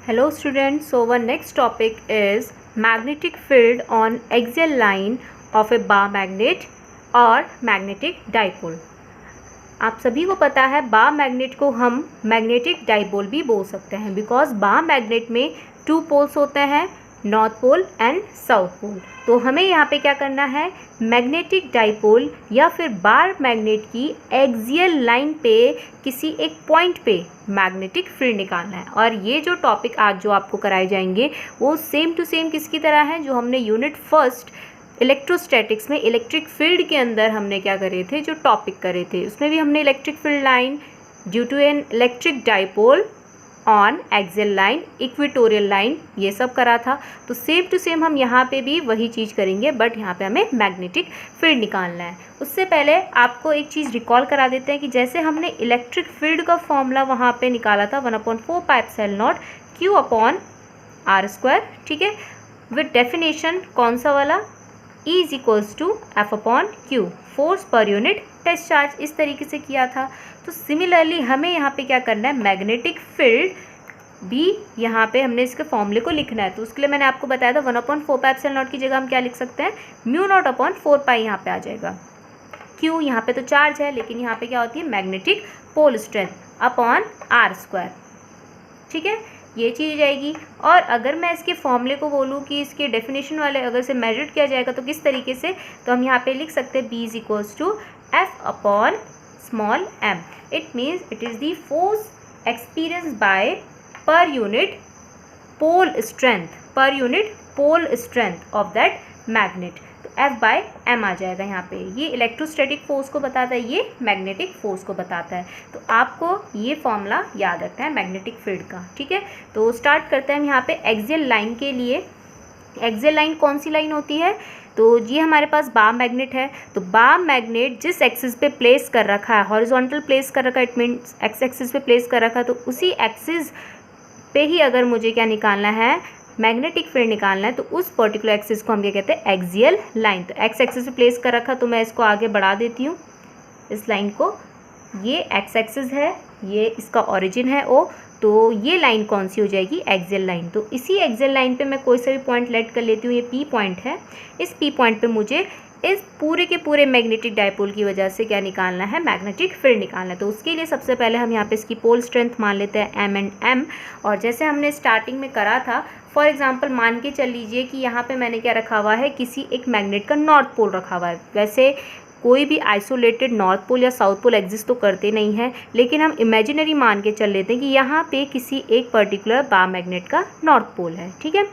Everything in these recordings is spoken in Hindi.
Hello students, so our next topic is magnetic field on axial line of a bar magnet और magnetic dipole। आप सभी को पता है बार मैग्नेट को हम मैग्नेटिक डाइपोल भी बोल सकते हैं बिकॉज बार मैग्नेट में 2 पोल्स होते हैं, north pole and south pole. तो हमें यहाँ पे क्या करना है, मैग्नेटिक डाइपोल या फिर बार मैग्नेट की एक्सियल लाइन पे किसी एक पॉइंट पे मैग्नेटिक फील्ड निकालना है। और ये जो टॉपिक आज जो आपको कराए जाएंगे वो सेम टू सेम किसकी तरह है जो हमने यूनिट फर्स्ट इलेक्ट्रोस्टैटिक्स में इलेक्ट्रिक फील्ड के अंदर हमने क्या करे थे, जो टॉपिक करे थे उसमें भी हमने electric field line due to an electric dipole on axial line, equatorial line, ये सब करा था। तो सेम टू सेम हम यहाँ पे भी वही चीज़ करेंगे, बट यहाँ पे हमें मैग्नेटिक फील्ड निकालना है। उससे पहले आपको एक चीज़ रिकॉल करा देते हैं कि जैसे हमने इलेक्ट्रिक फील्ड का फॉर्मूला वहाँ पे निकाला था 1/4πε0 Q/r², ठीक है, विद डेफिनेशन कौन सा वाला, E = F/Q, फोर्स पर यूनिट टेस्ट चार्ज, इस तरीके से किया था। तो सिमिलरली हमें यहाँ पे क्या करना है, मैग्नेटिक फील्ड भी यहाँ पे हमने इसके फॉर्मूले को लिखना है। तो उसके लिए मैंने आपको बताया था 1/4πε0 की जगह हम क्या लिख सकते हैं, μ0/4π यहाँ पे आ जाएगा। Q यहाँ पे तो चार्ज है, लेकिन यहाँ पे क्या होती है, magnetic pole strength upon r², ठीक है, ये चीज़ जाएगी। और अगर मैं इसके फॉर्मूले को बोलूँ कि इसके डेफिनेशन वाले अगर से मेजर किया जाएगा तो किस तरीके से, तो हम यहाँ पे लिख सकते हैं B = F/m। It means it is the force experience by per unit pole strength of that magnet. तो F/m आ जाएगा यहाँ पे। ये इलेक्ट्रोस्टैटिक फोर्स को बताता है, ये मैग्नेटिक फोर्स को बताता है। तो आपको ये फॉर्मूला याद रखना है मैग्नेटिक फील्ड का, ठीक है। तो स्टार्ट करते हैं हम यहाँ पे एक्सियल लाइन के लिए। एक्सियल लाइन कौन सी लाइन होती है, तो ये हमारे पास बार मैग्नेट है। तो बार मैग्नेट जिस एक्सिस पे प्लेस कर रखा है, हॉरिजॉन्टल प्लेस कर रखा है, इट मीन्स एक्स एक्सिस पे प्लेस कर रखा है, तो उसी एक्सिस पे ही अगर मुझे क्या निकालना है, मैग्नेटिक फील्ड निकालना है, तो उस पर्टिकुलर एक्सिस को हम क्या कहते हैं, एक्सियल लाइन। तो एक्स एक्सिस पे प्लेस कर रखा, तो मैं इसको आगे बढ़ा देती हूँ इस लाइन को। ये एक्स एक्सिस है, ये इसका ओरिजिन है ओ, तो ये लाइन कौन सी हो जाएगी, एक्सियल लाइन। तो इसी एक्सियल लाइन पे मैं कोई सा भी पॉइंट लेट कर लेती हूँ, ये पी पॉइंट है। इस पी पॉइंट पे मुझे इस पूरे के पूरे मैग्नेटिक डाइपोल की वजह से क्या निकालना है, मैग्नेटिक फील्ड निकालना है। तो उसके लिए सबसे पहले हम यहाँ पे इसकी पोल स्ट्रेंथ मान लेते हैं M एंड M। और जैसे हमने स्टार्टिंग में करा था, फॉर एग्जांपल मान के चल लीजिए कि यहाँ पे मैंने क्या रखा हुआ है, किसी एक मैग्नेट का नॉर्थ पोल रखा हुआ है। वैसे कोई भी आइसोलेटेड नॉर्थ पोल या साउथ पोल एग्जिस्ट तो करते नहीं हैं, लेकिन हम इमेजिनरी मान के चल लेते हैं कि यहाँ पे किसी एक पर्टिकुलर बार मैग्नेट का नॉर्थ पोल है, ठीक है।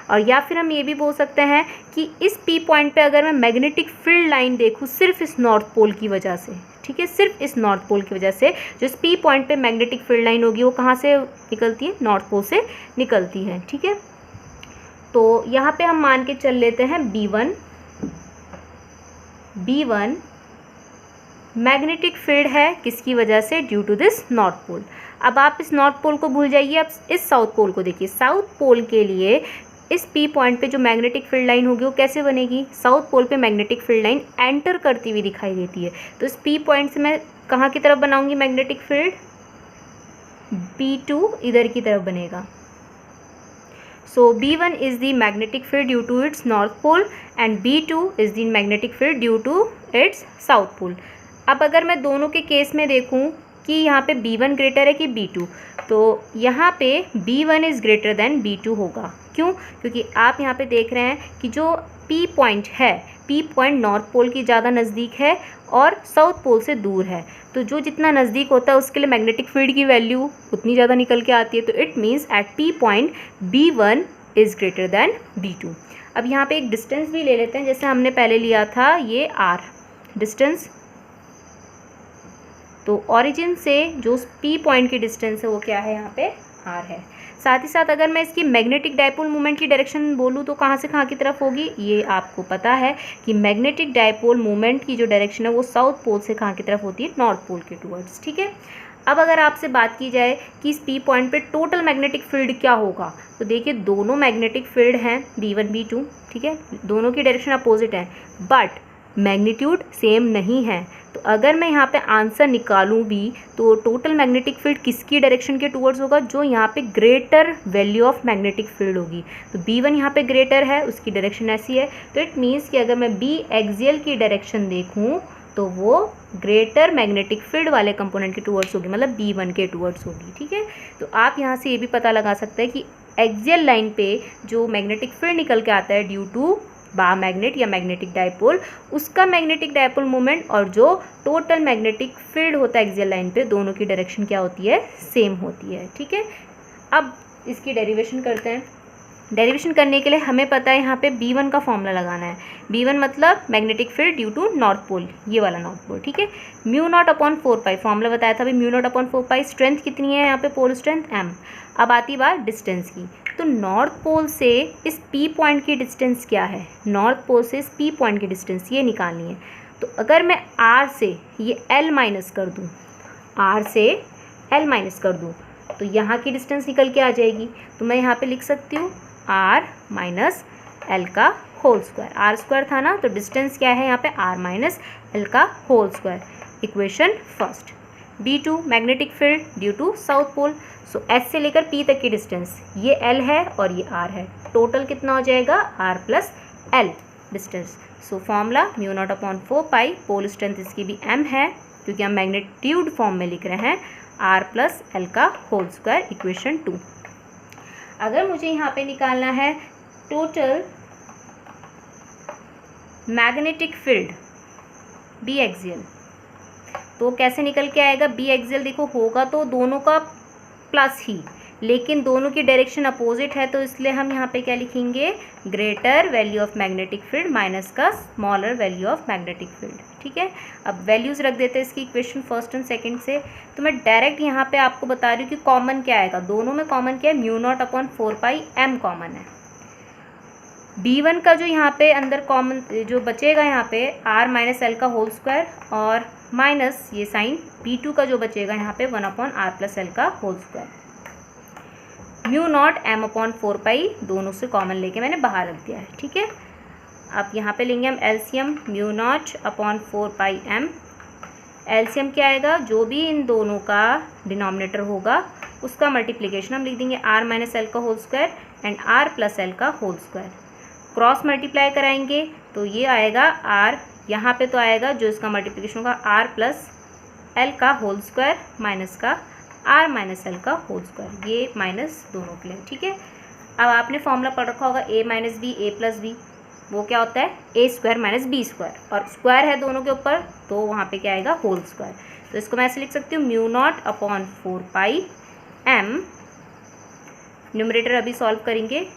और या फिर हम ये भी बोल सकते हैं कि इस पी पॉइंट पे अगर मैं मैग्नेटिक फील्ड लाइन देखूँ सिर्फ इस नॉर्थ पोल की वजह से, ठीक है, सिर्फ इस नॉर्थ पोल की वजह से जो इस पी पॉइंट पे मैग्नेटिक फील्ड लाइन होगी वो कहाँ से निकलती है, नॉर्थ पोल से निकलती है, ठीक है। तो यहाँ पे हम मान के चल लेते हैं B1 मैग्नेटिक फील्ड है, किसकी वजह से, due to this north pole. अब आप इस नॉर्थ पोल को भूल जाइए, अब इस साउथ पोल को देखिए। साउथ पोल के लिए इस पी पॉइंट पे जो मैग्नेटिक फील्ड लाइन होगी वो कैसे बनेगी, साउथ पोल पे मैग्नेटिक फील्ड लाइन एंटर करती हुई दिखाई देती है। तो इस पी पॉइंट से मैं कहाँ की तरफ बनाऊंगी मैग्नेटिक फील्ड, B2 इधर की तरफ बनेगा। So B1 is the magnetic field due to its north pole and B2 is the magnetic field due to its south pole। अब अगर मैं दोनों के केस में देखूं कि यहाँ पे B1 ग्रेटर है कि B2, तो यहाँ पे B1 is greater than B2 होगा। क्यों, क्योंकि आप यहाँ पे देख रहे हैं कि जो P पॉइंट है, P पॉइंट नॉर्थ पोल की ज़्यादा नज़दीक है और साउथ पोल से दूर है। तो जो जितना नज़दीक होता है उसके लिए मैग्नेटिक फील्ड की वैल्यू उतनी ज़्यादा निकल के आती है। तो it means at P point B1 is greater than B2। अब यहाँ पे एक डिस्टेंस भी ले लेते हैं, जैसे हमने पहले लिया था ये R डिस्टेंस। तो ओरिजिन से जो P पॉइंट की डिस्टेंस है वो क्या है, यहाँ पे R है। साथ ही साथ अगर मैं इसकी मैग्नेटिक डाइपोल मूवमेंट की डायरेक्शन बोलूँ तो कहाँ से कहाँ की तरफ होगी, ये आपको पता है कि मैग्नेटिक डाइपोल मूवमेंट की जो डायरेक्शन है वो साउथ पोल से कहाँ की तरफ होती है, नॉर्थ पोल के टूवर्ड्स, ठीक है। अब अगर आपसे बात की जाए कि इस P पॉइंट पे टोटल मैग्नेटिक फील्ड क्या होगा, तो देखिए दोनों मैग्नेटिक फील्ड हैं B1 B2, ठीक है, दोनों की डायरेक्शन अपोजिट है, बट मैग्नीट्यूड सेम नहीं है। तो तो अगर मैं यहाँ पे आंसर निकालूँ भी तो टोटल मैग्नेटिक फील्ड किसकी डायरेक्शन के टूवर्ड्स होगा, जो यहाँ पे greater value of magnetic field होगी। तो B1 यहाँ पे ग्रेटर है, उसकी डायरेक्शन ऐसी है। तो इट मीन्स कि अगर मैं B एक्सियल की डायरेक्शन देखूँ तो वो ग्रेटर मैग्नेटिक फील्ड वाले कंपोनेंट के टूवर्ड्स होगी, मतलब B1 के टूवर्ड्स होगी। ठीक है, तो आप यहाँ से ये भी पता लगा सकते हैं कि एक्सियल लाइन पे जो मैग्नेटिक फील्ड निकल के आता है ड्यू टू बा मैग्नेट या मैग्नेटिक डायपोल, उसका मैग्नेटिक डायपोल मोमेंट और जो टोटल मैग्नेटिक फील्ड होता है एक्सियल लाइन पे, दोनों की डायरेक्शन क्या होती है, सेम होती है। ठीक है, अब इसकी डेरिवेशन करते हैं। डेरिवेशन करने के लिए हमें पता है यहाँ पे B1 का फॉर्मूला लगाना है। B1 मतलब magnetic field due to north pole, ये वाला नॉर्थ पोल। ठीक है, μ0/4π फॉर्मूला बताया था अभी, μ0/4π। स्ट्रेंथ कितनी है यहाँ पे, पोल स्ट्रेंथ m। अब आती बात डिस्टेंस की, तो नॉर्थ पोल से इस P पॉइंट की डिस्टेंस क्या है, नॉर्थ पोल से इस P पॉइंट की डिस्टेंस ये निकालनी है। तो अगर मैं R से ये L माइनस कर दूँ, R से L माइनस कर दूँ तो यहाँ की डिस्टेंस निकल के आ जाएगी। तो मैं यहाँ पे लिख सकती हूँ R माइनस L का होल स्क्वायर। R स्क्वायर था ना, तो डिस्टेंस क्या है यहाँ पे, R माइनस L का whole square. Equation first. B2 magnetic field due to south pole. So S से लेकर P तक की डिस्टेंस ये L है और ये R है, टोटल कितना हो जाएगा, R plus L distance. So formula μ0/4π, pole strength इसकी भी m है क्योंकि हम मैग्नीट्यूड फॉर्म में लिख रहे हैं, R प्लस L का होल स्क्वायर। इक्वेशन 2। अगर मुझे यहाँ पे निकालना है total magnetic field B axial, तो कैसे निकल के आएगा, B एक्सियल देखो होगा तो दोनों का प्लस ही, लेकिन दोनों की डायरेक्शन अपोजिट है, तो इसलिए हम यहाँ पे क्या लिखेंगे, greater value of magnetic field minus का smaller value of magnetic field. ठीक है, अब वैल्यूज़ रख देते हैं इसकी इक्वेशन फर्स्ट एंड सेकंड से। तो मैं डायरेक्ट यहाँ पे आपको बता रही हूँ कि कॉमन क्या आएगा, दोनों में कॉमन क्या है, μ0/4π m कॉमन है। B1 का जो यहाँ पे अंदर कॉमन जो बचेगा यहाँ पे R माइनस L का होल स्क्वायर, और माइनस ये साइन B2 का जो बचेगा यहाँ पे 1/R प्लस L का होल स्क्वायर। μ0m/4π दोनों से कॉमन लेके मैंने बाहर रख दिया है। ठीक है, अब यहाँ पे लेंगे हम एलसीएम, μ0/4π m। एलसीएम क्या आएगा, जो भी इन दोनों का डिनोमिनेटर होगा उसका मल्टीप्लिकेशन हम लिख देंगे R माइनस L का whole square and R plus L का होल स्क्वायर। क्रॉस मल्टीप्लाई कराएंगे तो ये आएगा R, यहाँ पे तो आएगा जो इसका मल्टीप्लिकेशन होगा R प्लस L का होल स्क्वायर माइनस का R माइनस L का होल स्क्वायर, ये माइनस दोनों के लिए। ठीक है, अब आपने फॉर्मूला पढ़ रखा होगा A minus b a plus b, वो क्या होता है a square minus b square, और स्क्वायर है दोनों के ऊपर तो वहाँ पे क्या आएगा, होल स्क्वायर। तो इसको मैं ऐसे लिख सकती हूँ μ0/4π m। न्यूमरेटर अभी सॉल्व करेंगे,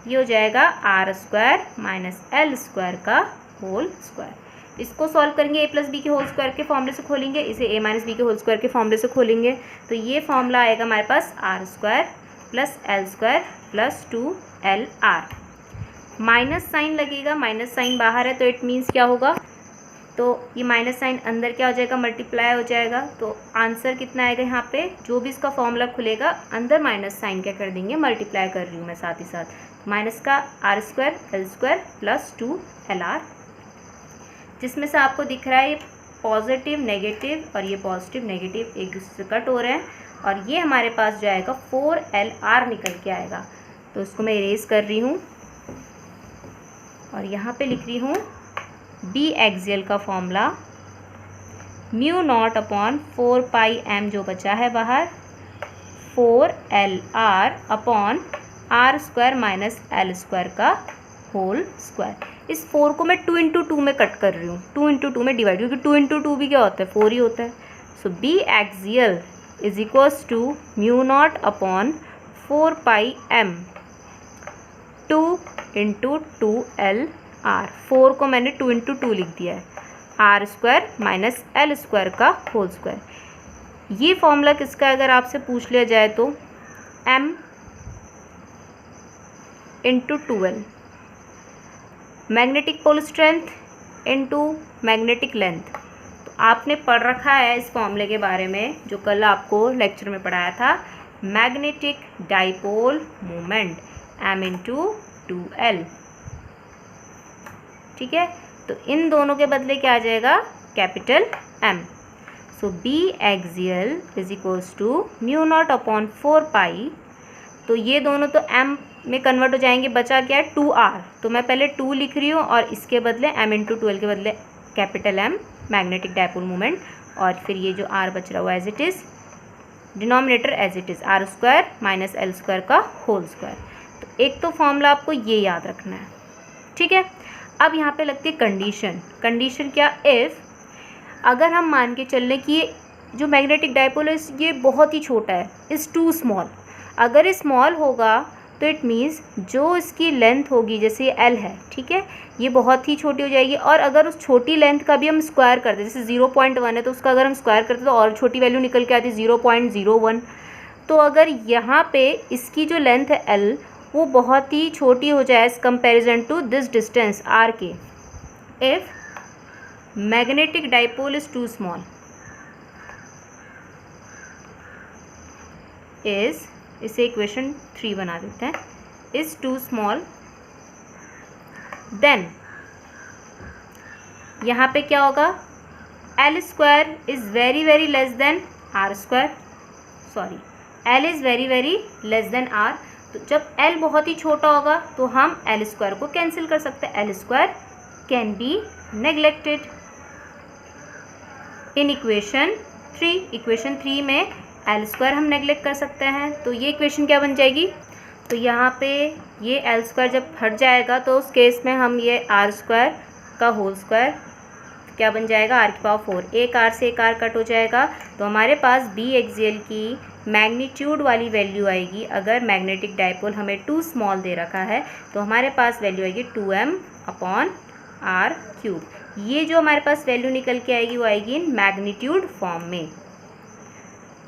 ये हो जाएगा R² माइनस L² का होल स्क्वायर। इसको सॉल्व करेंगे ए प्लस बी के होल स्क्वायर के फॉर्मूले से खोलेंगे, इसे ए माइनस बी के होल स्क्वायर के फॉर्मूले से खोलेंगे, तो ये फॉर्मूला आएगा हमारे पास R² plus L² plus 2LR। Minus sign लगेगा, माइनस साइन बाहर है तो इट मीन्स क्या होगा, तो ये माइनस साइन अंदर क्या हो जाएगा, मल्टीप्लाई हो जाएगा। तो आंसर कितना आएगा, यहाँ पे जो भी इसका फॉर्मूला खुलेगा अंदर माइनस साइन क्या कर देंगे, मल्टीप्लाई कर रही हूँ मैं साथ ही साथ, माइनस का R² L² प्लस 2LR, जिसमें से आपको दिख रहा है ये पॉजिटिव नेगेटिव और ये पॉजिटिव नेगेटिव एक दूसरे से कट हो रहे हैं, और ये हमारे पास जो आएगा 4LR निकल के आएगा। तो इसको मैं इरेज कर रही हूँ और यहाँ पे लिख रही हूँ B एक्सियल का फॉर्मूला μ0/4π m जो बचा है बाहर, 4LR/R² माइनस L² का होल स्क्वायर। इस 4 को मैं 2 × 2 में कट कर रही हूँ, 2 × 2 में डिवाइड, क्योंकि 2 × 2 भी क्या होता है, 4 ही होता है। So B axial is equals to μ0/4π m 2 × 2LR। 4 को मैंने 2 × 2 लिख दिया है, R² माइनस L² का होल स्क्वायर। ये फॉर्मूला किसका अगर आपसे पूछ लिया जाए तो m × 2L, magnetic pole strength into magnetic length. तो आपने पढ़ रखा है इस फॉर्मूले के बारे में जो कल आपको लेक्चर में पढ़ाया था, magnetic dipole moment m × 2L। ठीक है, तो इन दोनों के बदले क्या आ जाएगा, capital m. So B axial is equals to mu naught upon 4 pi, तो ये दोनों तो m में कन्वर्ट हो जाएंगे, बचा क्या है 2r, तो मैं पहले 2 लिख रही हूँ और इसके बदले m इंटू 12 के बदले capital M magnetic dipole moment, और फिर ये जो r बच रहा हुआ as it is, denominator as it is r square minus l square का होल स्क्वायर। तो एक तो फॉर्मूला आपको ये याद रखना है, ठीक है। अब यहाँ पे लगती है कंडीशन। कंडीशन क्या, इफ़ अगर हम मान के चल लें कि ये जो मैग्नेटिक डायपोल है ये बहुत ही छोटा है, इज़ टू स्मॉल, अगर ये स्मॉल होगा तो इट मीन्स जो इसकी लेंथ होगी, जैसे ये L है, ठीक है, ये बहुत ही छोटी हो जाएगी, और अगर उस छोटी लेंथ का भी हम स्क्वायर करते, जैसे 0.1 है तो उसका अगर हम स्क्वायर करते तो और छोटी वैल्यू निकल के आती 0.01। तो अगर यहाँ पे इसकी जो लेंथ है L वो बहुत ही छोटी हो जाए as comparison to this distance R के, if magnetic dipole is too small, इसे इक्वेशन 3 बना देते हैं, इज़ टू स्मॉल, देन यहाँ पे क्या होगा, L square is very very less than R square, sorry L is very very less than R। तो जब L बहुत ही छोटा होगा तो हम L स्क्वायर को कैंसिल कर सकते हैं, L square can be neglected. In equation 3 में L स्क्वायर हम नेग्लेक्ट कर सकते हैं, तो ये इक्वेशन क्या बन जाएगी, तो यहाँ पे ये L स्क्वायर जब हट जाएगा तो उस केस में हम ये R स्क्वायर का होल स्क्वायर क्या बन जाएगा, R की पावर 4, एक R से एक R कट हो जाएगा, तो हमारे पास B एक्सियल की मैग्नीट्यूड वाली वैल्यू आएगी। अगर मैग्नेटिक डायपोल हमें टू स्मॉल दे रखा है तो हमारे पास वैल्यू आएगी 2m/r³। ये जो हमारे पास वैल्यू निकल के आएगी वो आएगी इन मैग्नीट्यूड फॉर्म में।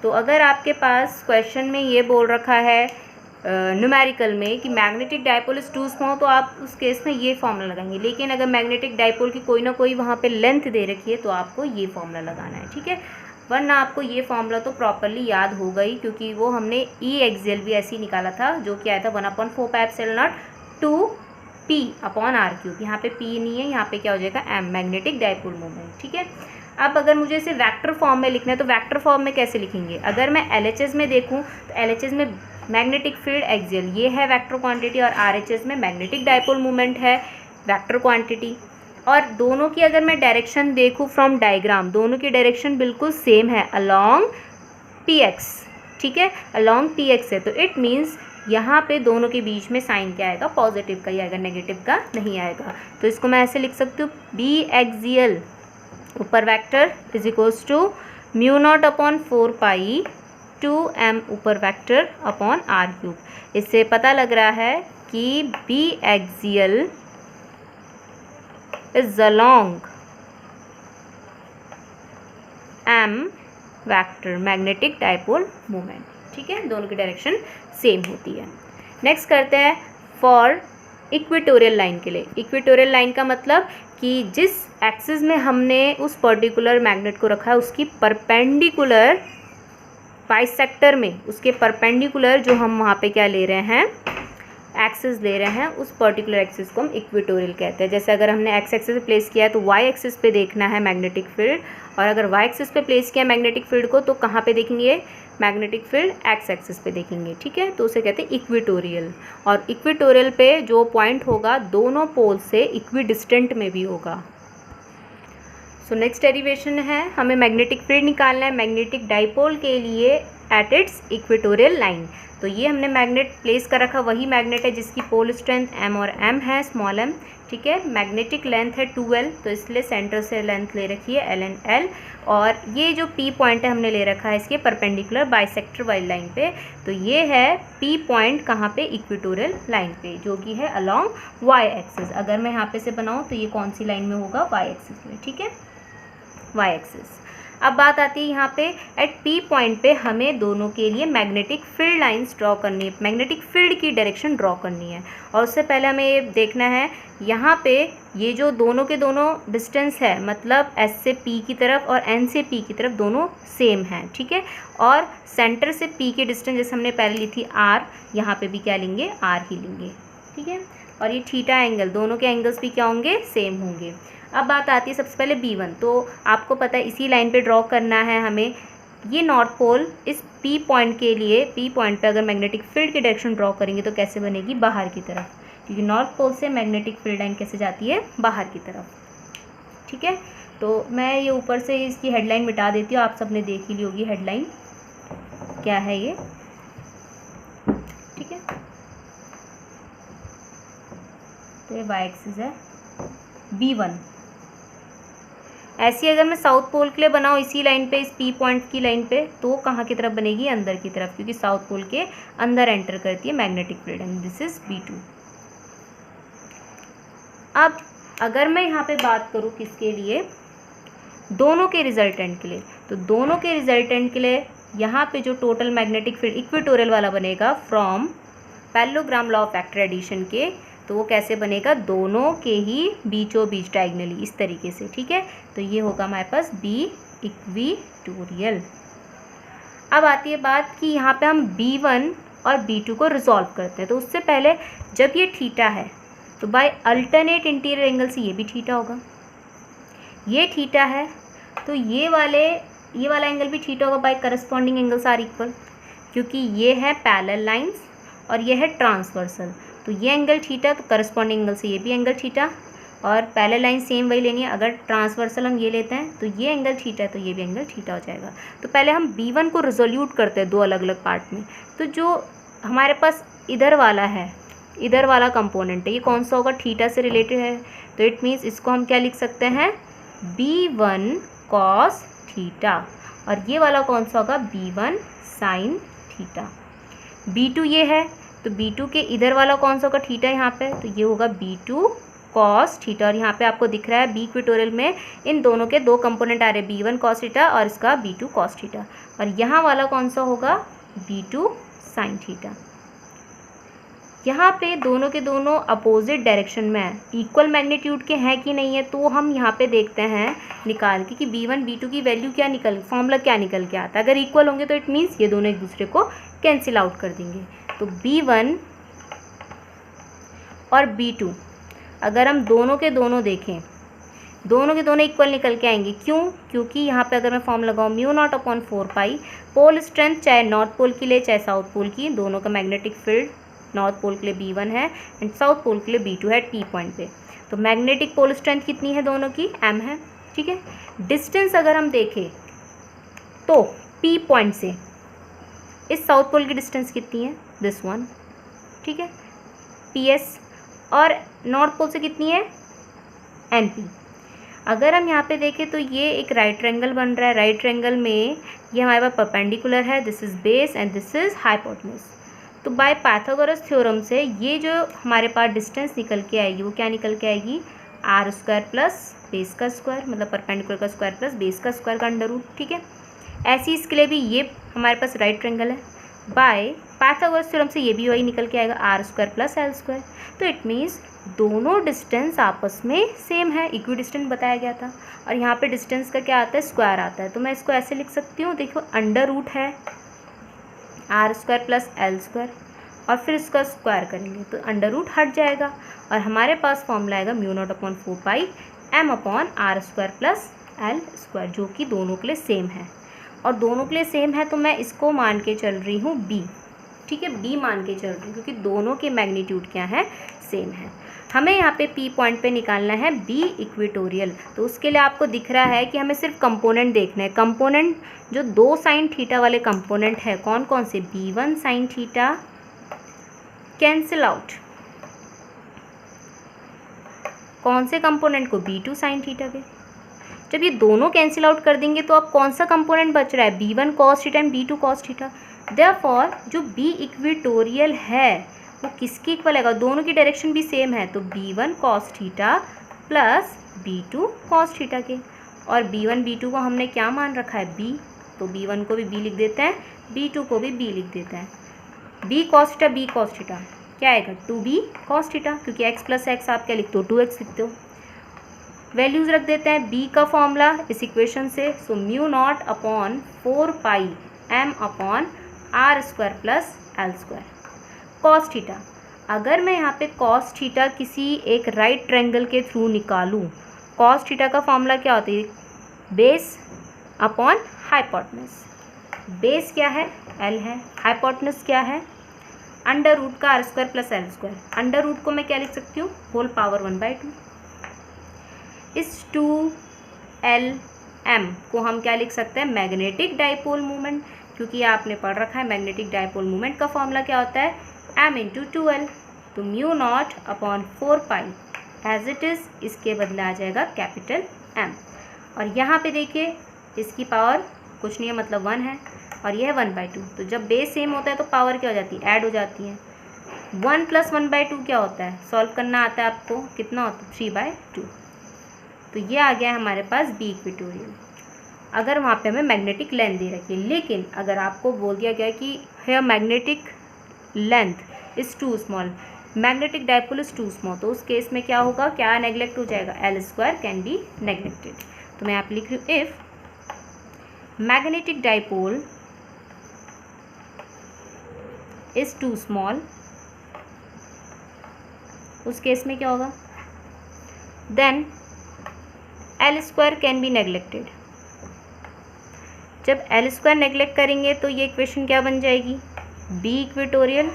तो अगर आपके पास क्वेश्चन में ये बोल रखा है न्यूमेरिकल में कि magnetic dipole is too small, तो आप उस केस में ये फॉर्मूला लगाएंगे, लेकिन अगर मैग्नेटिक डायपोल की कोई ना कोई वहाँ पे लेंथ दे रखी है तो आपको ये फॉर्मूला लगाना है, ठीक है। वरना आपको ये फॉर्मूला तो प्रॉपरली याद होगा ही, क्योंकि वो हमने E एक्सियल भी ऐसे ही निकाला था, जो कि आया था 1/4πε0 2p/r³। यहाँ पे p नहीं है, यहाँ पे क्या हो जाएगा m, मैग्नेटिक डायपोल मोमेंट, ठीक है। अब अगर मुझे इसे वेक्टर फॉर्म में लिखना है तो वेक्टर फॉर्म में कैसे लिखेंगे, अगर मैं LHS में देखूँ तो LHS में मैग्नेटिक फील्ड एक्सियल ये है वेक्टर क्वांटिटी, और RHS में मैग्नेटिक डायपोल मोमेंट है वेक्टर क्वांटिटी। और दोनों की अगर मैं डायरेक्शन देखूँ फ्रॉम डायग्राम, दोनों की डायरेक्शन बिल्कुल सेम है, अलोंग px, ठीक है, अलोंग px है, तो इट मीन्स यहाँ पे दोनों के बीच में साइन क्या आएगा, पॉजिटिव का ही आएगा, नेगेटिव का नहीं आएगा। तो इसको मैं ऐसे लिख सकती हूँ, B एक्सियल ऊपर vector is equals to μ0/4 pi 2m ऊपर वेक्टर अपॉन r³। इससे पता लग रहा है कि B axial is along m vector magnetic dipole moment, ठीक है, दोनों की डायरेक्शन सेम होती है। नेक्स्ट करते हैं फॉर इक्वेटोरियल लाइन के लिए। इक्वेटोरियल लाइन का मतलब कि जिस एक्सिस में हमने उस पर्टिकुलर मैग्नेट को रखा है उसकी परपेंडिकुलर बाइसेक्टर में, उसके परपेंडिकुलर जो हम वहाँ पे क्या ले रहे हैं, एक्सिस ले रहे हैं, उस पर्टिकुलर एक्सिस को हम इक्वेटोरियल कहते हैं। जैसे अगर हमने एक्स एक्सिस पे प्लेस किया है तो वाई एक्सिस पे देखना है मैग्नेटिक फील्ड, और अगर वाई एक्सिस पे प्लेस किया मैग्नेटिक फील्ड को तो कहाँ पे देखेंगे, मैग्नेटिक फील्ड एक्स एक्सिस पे देखेंगे, ठीक है। तो उसे कहते हैं इक्वेटोरियल, और इक्वेटोरियल पे जो पॉइंट होगा दोनों पोल से इक्विडिस्टेंट में भी होगा। सो नेक्स्ट डेरिवेशन है, हमें मैग्नेटिक फील्ड निकालना है मैग्नेटिक डायपोल के लिए एट इट्स इक्वेटोरियल लाइन। तो ये हमने मैग्नेट प्लेस कर रखा, वही मैग्नेट है जिसकी पोल स्ट्रेंथ m और m है, स्मॉल m, ठीक है। मैग्नेटिक लेंथ है 2l, तो इसलिए सेंटर से लेंथ ले रखी है l एंड l, और ये जो p पॉइंट है हमने ले रखा है इसके परपेंडिकुलर बाइसेक्टर वाली लाइन पे। तो ये है p पॉइंट कहाँ पे, इक्वेटोरियल लाइन पे, जो कि है अलोंग y एक्सिस। अगर मैं यहाँ पे से बनाऊँ तो ये कौन सी लाइन में होगा, y एक्सिस में, ठीक है, y एक्सिस। अब बात आती है यहाँ पे एट P पॉइंट पे हमें दोनों के लिए मैग्नेटिक फील्ड लाइंस ड्रॉ करनी है, मैग्नेटिक फील्ड की डायरेक्शन ड्रॉ करनी है। और उससे पहले हमें ये देखना है यहाँ पे ये जो दोनों के दोनों डिस्टेंस है, मतलब S से P की तरफ और N से P की तरफ दोनों सेम हैं, ठीक है। और सेंटर से P की डिस्टेंस जैसे हमने पहले ली थी R, यहाँ पे भी क्या लेंगे, R ही लेंगे, ठीक है। और ये थीटा एंगल, दोनों के एंगल्स भी क्या होंगे, सेम होंगे। अब बात आती है सबसे पहले B1, तो आपको पता है इसी लाइन पे ड्रॉ करना है हमें। ये नॉर्थ पोल, इस P पॉइंट के लिए, P पॉइंट पे अगर मैग्नेटिक फील्ड की डायरेक्शन ड्रॉ करेंगे तो कैसे बनेगी, बाहर की तरफ, क्योंकि नॉर्थ पोल से मैग्नेटिक फील्ड लाइन कैसे जाती है, बाहर की तरफ। ठीक है, तो मैं ये ऊपर से इसकी हेडलाइन मिटा देती हूँ, आप सबने देख ही ली होगी हेडलाइन क्या है ये। ठीक है, तो ये वाई एक्सिस है B1। ऐसी अगर मैं साउथ पोल के लिए बनाऊँ इसी लाइन पे, इस P पॉइंट की लाइन पे, तो कहाँ की तरफ बनेगी, अंदर की तरफ, क्योंकि साउथ पोल के अंदर एंटर करती है magnetic field and this is B2। अब अगर मैं यहाँ पे बात करूँ किसके लिए, दोनों के रिजल्टेंट के लिए, तो दोनों के रिजल्टेंट के लिए यहाँ पे जो टोटल मैग्नेटिक फील्ड इक्वेटोरियल वाला बनेगा from parallelogram law of factor addition के, तो वो कैसे बनेगा, दोनों के ही बीचों बीच डायगनली, इस तरीके से। ठीक है, तो ये होगा हमारे पास B इक्वेटोरियल। अब आती है बात कि यहाँ पे हम B1 और B2 को रिजॉल्व करते हैं, तो उससे पहले जब ये थीटा है तो बाय अल्टरनेट इंटीरियर एंगल से ये भी थीटा होगा, ये थीटा है तो ये वाला एंगल भी थीटा होगा, by corresponding angles are equal, क्योंकि ये है पैरेलल लाइंस और ये है ट्रांसवर्सल, तो ये एंगल थीटा, तो करस्पॉन्डिंग एंगल से ये भी एंगल थीटा, और पैरेलल लाइन सेम वही लेनी है। अगर ट्रांसवर्सल हम ये लेते हैं तो ये एंगल थीटा है, तो ये भी एंगल थीटा हो जाएगा। तो पहले हम B1 को रिजोल्यूट करते हैं दो अलग अलग पार्ट में। तो जो हमारे पास इधर वाला है, इधर वाला कंपोनेंट है, ये कौन सा होगा, थीटा से रिलेटेड है, तो इट मीन्स इसको हम क्या लिख सकते हैं, B1 कॉस थीटा, और ये वाला कौन सा होगा, B1 साइन थीटा। B2 ये है, तो B2 के इधर वाला कौन सा होगा, थीटा यहाँ पे, तो ये होगा B2 कॉस थीटा, और यहाँ पे आपको दिख रहा है B इक्वेटोरियल में इन दोनों के दो कंपोनेंट आ रहे हैं, B1 कॉस थीटा और इसका B2 कॉस थीटा, और यहाँ वाला कौन सा होगा, B2 साइन थीटा। यहाँ पे दोनों के दोनों अपोजिट डायरेक्शन में है, इक्वल मैग्नीट्यूड के हैं कि नहीं है, तो हम यहाँ पे देखते हैं निकाल के कि B1 B2 की वैल्यू क्या फॉर्मूला क्या निकल के आता है। अगर इक्वल होंगे तो इट मीन्स ये दोनों एक दूसरे को कैंसिल आउट कर देंगे। तो B1 और B2 अगर हम दोनों के दोनों देखें, दोनों के दोनों इक्वल निकल के आएंगे। क्यों, क्योंकि यहाँ पे अगर मैं फॉर्म लगाऊँ μ0/4π, पोल स्ट्रेंथ चाहे नॉर्थ पोल के लिए चाहे साउथ पोल की, दोनों का मैग्नेटिक फील्ड नॉर्थ पोल के लिए B1 है एंड साउथ पोल के लिए B2 है T पॉइंट पे, तो मैग्नेटिक पोल स्ट्रेंथ कितनी है दोनों की, m है। ठीक है, डिस्टेंस अगर हम देखें तो P पॉइंट से इस साउथ पोल की डिस्टेंस कितनी है, दिस वन। ठीक है, PS, और नॉर्थ पोल से कितनी है, NP। अगर हम यहाँ पे देखें तो ये एक राइट ट्रायंगल बन रहा है, राइट ट्रायंगल में ये हमारे पास परपेंडिकुलर है, this is base and this is hypotenuse. तो बाय पाइथागोरस थ्योरम से ये जो हमारे पास डिस्टेंस निकल के आएगी वो क्या निकल के आएगी, r² प्लस बेस का स्क्वायर, मतलब परपेंडिकुलर का स्क्वायर प्लस बेस का स्क्वायर का अंडर रूट। ठीक है, ऐसे इसके लिए भी ये हमारे पास राइट ट्रायंगल है, बाय पाइथागोरस थ्योरम से ये भी वही निकल के आएगा r² प्लस l²। तो इट मीन्स दोनों डिस्टेंस आपस में सेम है, इक्वी डिस्टेंस बताया गया था, और यहाँ पे डिस्टेंस का क्या आता है, स्क्वायर आता है। तो मैं इसको ऐसे लिख सकती हूँ, देखो अंडर रूट है r² प्लस l², और फिर इसका स्क्वायर करेंगे तो अंडर रूट हट जाएगा, और हमारे पास फॉर्मूला आएगा μ0/4π m/r² प्लस l², जो कि दोनों के लिए सेम है, और दोनों के लिए सेम है तो मैं इसको मान के चल रही हूँ B। ठीक है, B मान के चल रही हूँ क्योंकि दोनों के मैग्नीट्यूड क्या है, सेम है। हमें यहाँ पे P पॉइंट पे निकालना है B इक्वेटोरियल, तो उसके लिए आपको दिख रहा है कि हमें सिर्फ कंपोनेंट देखना है। कंपोनेंट जो दो साइन थीटा वाले कंपोनेंट है, कौन कौन से, B1 sine theta cancel out, कौन से कंपोनेंट को, B2 साइन थीटा के। जब ये दोनों कैंसिल आउट कर देंगे तो अब कौन सा कंपोनेंट बच रहा है, B1 cos theta and B2 cos theta. Therefore जो B इक्वेटोरियल है वो किसकी इक्वल आएगा, दोनों की डायरेक्शन भी सेम है, तो B1 cos theta plus B2 cos theta के, और B1 B2 को हमने क्या मान रखा है, B, तो B1 को भी B लिख देते हैं, B2 को भी B लिख देते हैं। B cos theta B cos theta क्या आएगा, 2B कॉस थीटा, क्योंकि x प्लस एक्स आप क्या लिखते हो, 2x लिखते हो। वैल्यूज़ रख देते हैं, B का फॉर्मूला इस इक्वेशन से, सो μ0/4π m/r² plus l²। Cos theta, अगर मैं यहाँ पे कॉस थीटा किसी एक राइट ट्रायंगल के थ्रू निकालूँ कॉस थीटा का फॉर्मूला क्या होता है, बेस अपॉन हाइपोटेनस। बेस क्या है, एल है, हाइपोटेनस क्या है, अंडर रूट का r square plus l square. Under root को मैं क्या लिख सकती हूँ, होल पावर 1/2। इस 2Lm को हम क्या लिख सकते हैं, मैग्नेटिक डाइपोल मोमेंट, क्योंकि आपने पढ़ रखा है मैग्नेटिक डाइपोल मोमेंट का फॉर्मूला क्या होता है, m × 2L। तो μ0/4π एज इट इज़, इसके बदले आ जाएगा कैपिटल M। और यहाँ पे देखिए इसकी पावर कुछ नहीं है, मतलब 1 है, और यह 1/2। तो जब बेस सेम होता है तो पावर क्या हो जाती है, ऐड हो जाती है। 1 + 1/2 क्या होता है, सॉल्व करना आता है आपको, कितना होता है, 3/2। तो ये आ गया हमारे पास बी इक्वेटोरियल। अगर वहाँ पे हमें मैग्नेटिक लेंथ दे रखी है, लेकिन अगर आपको बोल दिया गया कि here magnetic length is too small, magnetic dipole is too small, तो उस केस में क्या होगा, क्या नेग्लेक्ट हो जाएगा, L² कैन बी नेग्लेक्टेड। तो मैं आप लिख रही हूँ, if magnetic dipole is too small, उस केस में क्या होगा, then L² can be neglected. जब L² नेग्लेक्ट करेंगे तो ये इक्वेशन क्या बन जाएगी, बी इक्वेटोरियल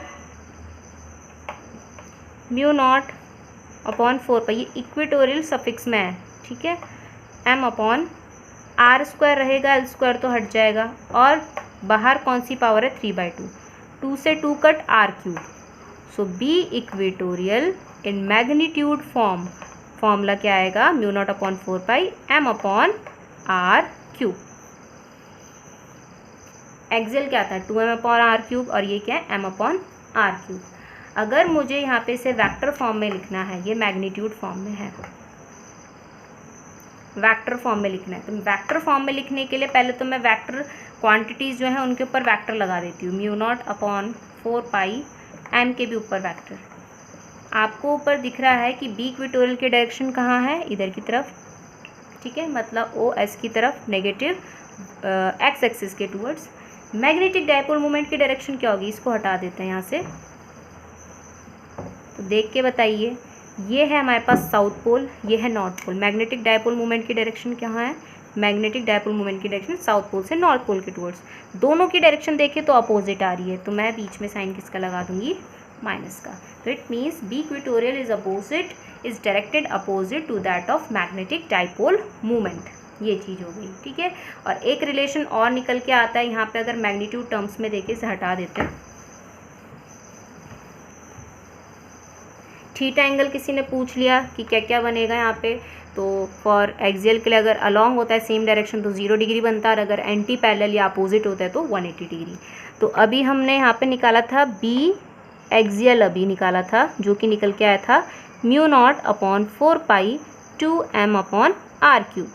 μ0/4π, ये इक्वेटोरियल सफिक्स में है, ठीक है, m/r² रहेगा, L² तो हट जाएगा, और बाहर कौन सी पावर है, 3/2, 2 से 2 cut, r³। So b equatorial in magnitude form, formula क्या आएगा, μ0/4π m/r³। एक्सियल क्या था, 2m/r³, और ये क्या है, m/r³। अगर मुझे यहाँ पे इसे वेक्टर फॉर्म में लिखना है, ये मैग्नीट्यूड फॉर्म में है, वेक्टर फॉर्म में लिखना है, तो वेक्टर फॉर्म में लिखने के लिए पहले तो मैं वेक्टर क्वांटिटीज़ जो है उनके ऊपर वेक्टर लगा देती हूँ, μ0/4π m के भी ऊपर वेक्टर। आपको ऊपर दिख रहा है कि बी इक्वेटोरियल की डायरेक्शन कहाँ है, इधर की तरफ, ठीक है, मतलब OS की तरफ, नेगेटिव एक्स एक्सिस के टूवर्ड्स। मैग्नेटिक डाइपोल मोमेंट की डायरेक्शन क्या होगी, इसको हटा देते हैं यहाँ से, तो देख के बताइए, ये है हमारे पास साउथ पोल, ये है north pole. Magnetic dipole moment की डायरेक्शन कहाँ है, मैग्नेटिक डाइपोल मोमेंट की डायरेक्शन साउथ पोल से नॉर्थ पोल के टूवर्ड्स। दोनों की डायरेक्शन देखें तो अपोजिट आ रही है, तो मैं बीच में साइन किसका लगा दूंगी, माइनस का। तो it means B equatorial is opposite, is directed opposite to that of magnetic dipole moment. ये चीज़ हो गई, ठीक है। और एक रिलेशन और निकल के आता है यहाँ पे, अगर मैग्नीट्यूड टर्म्स में देखें, इसे हटा देते हैं। थीटा एंगल किसी ने पूछ लिया कि क्या क्या बनेगा यहाँ पे, तो फॉर एक्सियल के लिए अगर अलॉन्ग होता है सेम डायरेक्शन तो 0 डिग्री बनता है, और अगर एंटी पैरेलल या अपोजिट होता है तो 180 डिग्री। तो अभी हमने यहाँ पे निकाला था बी एक्सियल, अभी निकाला था, जो कि निकल के आया था μ0/4π 2m/r³,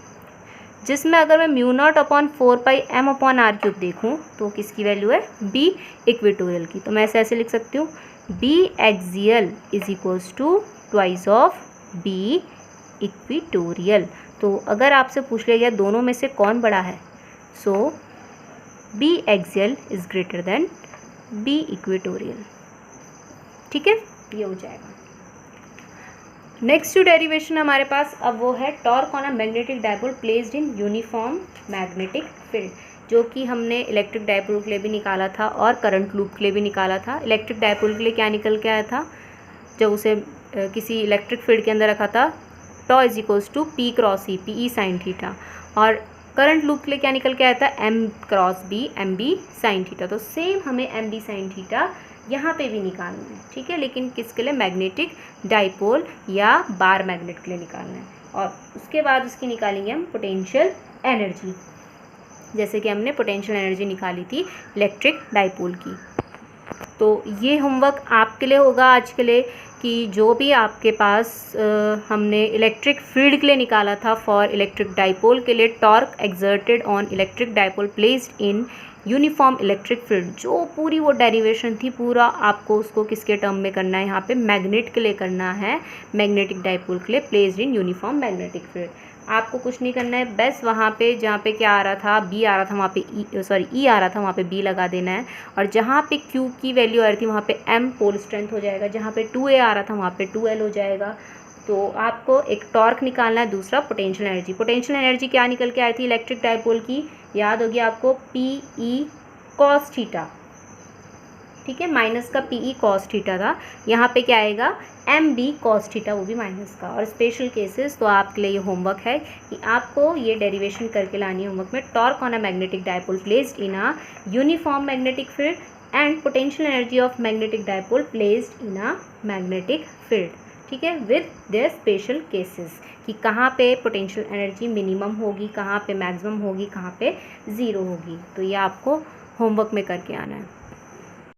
जिसमें अगर मैं μ0/4π m/r³ देखूँ तो किसकी वैल्यू है, बी इक्वेटोरियल की। तो मैं ऐसे लिख सकती हूँ, B axial is equals to twice of B equatorial. तो अगर आपसे पूछ लिया गया दोनों में से कौन बड़ा है, so b axial is greater than b equatorial, ठीक है, ये हो जाएगा। नेक्स्ट जो डेरिवेशन हमारे पास अब वो है torque on a magnetic dipole placed in uniform magnetic field, जो कि हमने इलेक्ट्रिक डाइपोल के लिए भी निकाला था और करंट लूप के लिए भी निकाला था। इलेक्ट्रिक डाइपोल के लिए क्या निकल के आया था, जब उसे किसी इलेक्ट्रिक फील्ड के अंदर रखा था, tau is equals to P × E, PE sin theta. और करंट लूप के लिए क्या निकल के आया था, M × B, MB sin theta. तो सेम हमें MB sin थीटा यहाँ पे भी निकालना है, ठीक है, लेकिन किसके लिए, मैग्नेटिक डाइपोल या बार मैग्नेट के लिए निकालना है। और उसके बाद उसकी निकालेंगे हम पोटेंशियल एनर्जी, जैसे कि हमने पोटेंशियल एनर्जी निकाली थी इलेक्ट्रिक डाइपोल की। तो ये होमवर्क आपके लिए होगा आज के लिए, कि जो भी आपके पास हमने इलेक्ट्रिक फील्ड के लिए निकाला था फॉर इलेक्ट्रिक डाइपोल के लिए, torque exerted on electric dipole placed in uniform electric field, जो पूरी वो डेरिवेशन थी, पूरा आपको उसको किसके टर्म में करना है, यहाँ पे मैग्नेट के लिए करना है, मैग्नेटिक डाइपोल के लिए placed in uniform magnetic field. आपको कुछ नहीं करना है, बस वहाँ पे जहाँ पे क्या आ रहा था, बी आ रहा था, वहाँ पे ई आ रहा था, वहाँ पे बी लगा देना है। और जहाँ पे क्यू की वैल्यू आ रही थी वहाँ पे एम पोल स्ट्रेंथ हो जाएगा, जहाँ पे 2a आ रहा था वहाँ पे 2l हो जाएगा। तो आपको एक टॉर्क निकालना है, दूसरा पोटेंशियल एनर्जी। पोटेंशियल एनर्जी क्या निकल के आई थी इलेक्ट्रिक डायपोल की, याद होगी आपको, PE cos थीटा, ठीक है, माइनस का PE cos थीटा था। यहाँ पे क्या आएगा, MB cos थीटा, वो भी माइनस का। और स्पेशल केसेस तो आपके लिए ये होमवर्क है कि आपको ये डेरिवेशन करके लानी है होमवर्क में। Torque on a magnetic dipole placed in a uniform magnetic field and potential energy of magnetic dipole placed in a magnetic field, ठीक है, विद देयर स्पेशल केसेस, कि कहाँ पे पोटेंशियल एनर्जी मिनिमम होगी, कहाँ पे मैक्सिमम होगी, कहाँ पे ज़ीरो होगी। तो ये आपको होमवर्क में करके आना है।